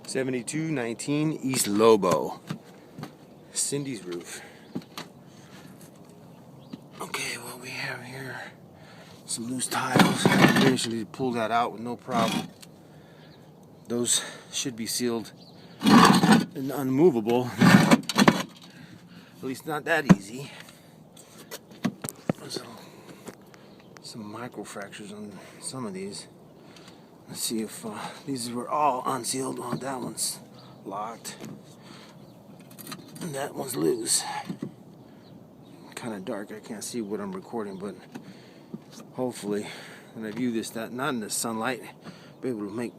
7219 East Lobo. Cindy's roof. Okay, what we have here, some loose tiles. I eventually pull that out with no problem. Those should be sealed and unmovable. At least not that easy. There's some micro fractures on some of these. Let's see if these were all unsealed. Oh, that one's locked. And that one's loose. Kind of dark. I can't see what I'm recording, but hopefully when I view this, not in the sunlight, I'll be able to make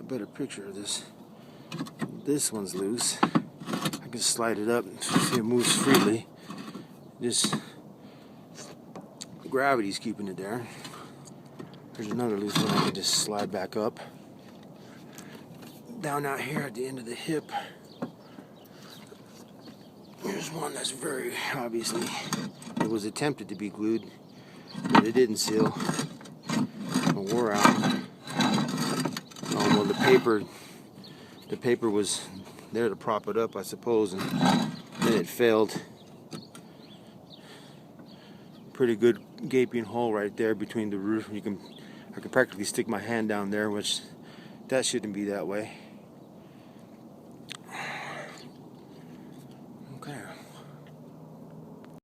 a better picture of this. This one's loose. I can slide it up and see it moves freely. Just gravity's keeping it there. There's another loose one I can just slide back up. Down out here at the end of the hip, there's one that's very obviously, it was attempted to be glued, but it didn't seal. It wore out. Oh, well, the paper was there to prop it up, I suppose, and then it failed. Pretty good gaping hole right there between the roof. I can practically stick my hand down there, which that shouldn't be that way.